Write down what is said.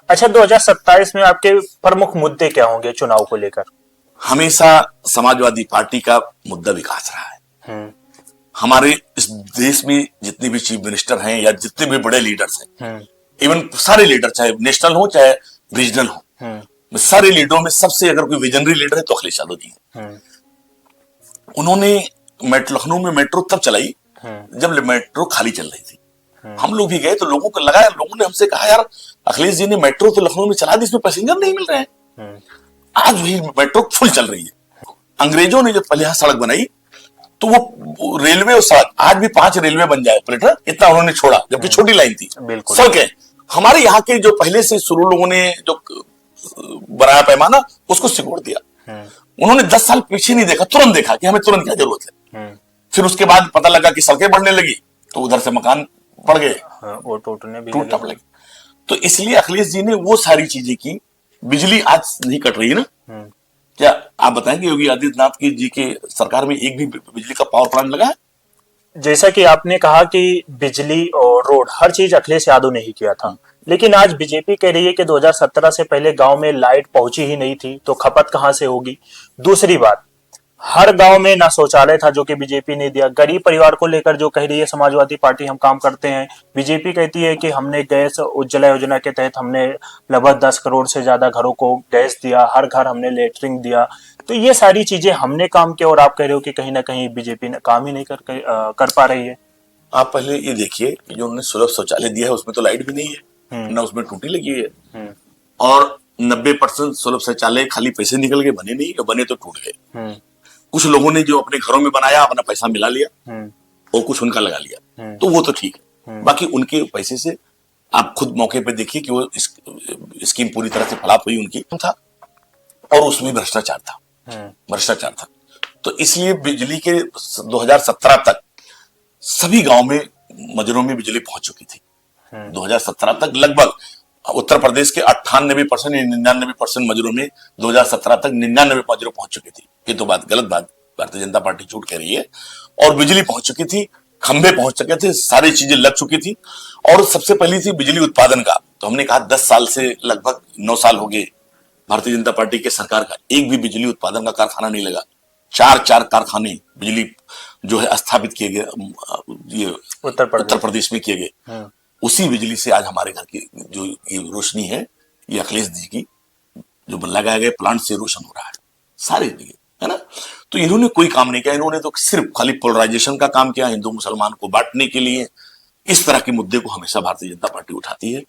अच्छा, 2027 में आपके प्रमुख मुद्दे क्या होंगे चुनाव को लेकर? हमेशा समाजवादी पार्टी का मुद्दा विकास रहा है। हमारे इस देश में जितने भी चीफ मिनिस्टर हैं या जितने भी बड़े लीडर्स हैं, इवन सारे लीडर चाहे नेशनल हो चाहे रीजनल हो, सारे लीडरों में सबसे अगर कोई विजनरी लीडर है तो अखिलेश यादव जी हैं। उन्होंने लखनऊ में मेट्रो तब चलाई जब मेट्रो खाली चल रही थी। हम लोग भी गए तो लोगों को लगा, लोगों ने हमसे कहा यार अखिलेश जी ने मेट्रो तो लखनऊ में चला दी, इसमें पैसेंजर नहीं मिल रहे हैं। आज भी मेट्रो फुल चल रही है। अंग्रेजों ने जब पहले यहां सड़क बनाई तो वो रेलवे और सड़क, आज भी 5 रेलवे बन जाए प्लेटर इतना उन्होंने छोड़ा, जबकि छोटी लाइन थी। सड़कें हमारे यहाँ के जो पहले से शुरू लोगों ने जो बनाया पैमाना उसको सिकोड़ दिया। उन्होंने 10 साल पीछे नहीं देखा, तुरंत देखा कि हमें तुरंत क्या जरूरत है। फिर उसके बाद पता लगा कि सड़कें बढ़ने लगी तो उधर से मकान पड़ गए, टूटने लगे। तो इसलिए अखिलेश जी ने वो सारी चीजें की। बिजली आज नहीं कट रही है ना? क्या आप बताएंगे योगी आदित्यनाथ जी के सरकार में एक भी बिजली का पावर प्लांट लगा है? जैसा कि आपने कहा कि बिजली और रोड हर चीज अखिलेश यादव ने ही किया था, लेकिन आज बीजेपी कह रही है कि 2017 से पहले गांव में लाइट पहुंची ही नहीं थी, तो खपत कहां से होगी? दूसरी बात, हर गांव में ना शौचालय था जो कि बीजेपी ने दिया। गरीब परिवार को लेकर जो कह रही है समाजवादी पार्टी हम काम करते हैं, बीजेपी कहती है कि हमने गैस उज्ज्वला योजना के तहत हमने लगभग 10 करोड़ से ज्यादा घरों को गैस दिया, हर घर हमने लेटरिन दिया। तो ये सारी चीजें हमने काम किया और आप कह रहे हो कि कहीं ना कहीं बीजेपी ने काम ही नहीं कर पा रही है। आप पहले ये देखिए जो उन्होंने सुलभ शौचालय दिया है उसमें तो लाइट भी नहीं है, ना उसमें टूटी लगी है, और 90% सुलभ शौचालय खाली पैसे निकल के बने नहीं, बने तो टूट गए। कुछ लोगों ने जो अपने घरों में बनाया अपना पैसा मिला लिया और कुछ उनका लगा लिया, तो वो तो ठीक है। बाकी उनके पैसे से आप खुद मौके पे देखिए कि वो स्कीम पूरी तरह से फलाप हुई उनकी था, और उसमें भ्रष्टाचार था। तो इसलिए बिजली के 2017 तक सभी गांव में मजरों में बिजली पहुंच चुकी थी। 2017 तक लगभग उत्तर प्रदेश के 98% या 99% मजरों में 2017 तक 99 मजरों पहुंच चुकी थी। ये तो बात गलत बात, भारतीय जनता पार्टी झूठ कह रही है। और बिजली पहुंच चुकी थी, खंभे पहुंच चुके थे, सारी चीजें लग चुकी थी। और सबसे पहली थी बिजली उत्पादन का, तो हमने कहा 10 साल से लगभग 9 साल हो गए भारतीय जनता पार्टी के सरकार का, एक भी बिजली उत्पादन का कारखाना नहीं लगा। 4 कारखाने बिजली जो है स्थापित किए गए, ये उत्तर प्रदेश में किए गए। उसी बिजली से आज हमारे घर की जो ये रोशनी है, ये अखिलेश जी की जो लगाए गए प्लांट से रोशन हो रहा है सारी जगह, है ना? तो इन्होंने कोई काम नहीं किया, इन्होंने तो सिर्फ खाली पोलराइजेशन का काम किया, हिंदू मुसलमान को बांटने के लिए। इस तरह के मुद्दे को हमेशा भारतीय जनता पार्टी उठाती है।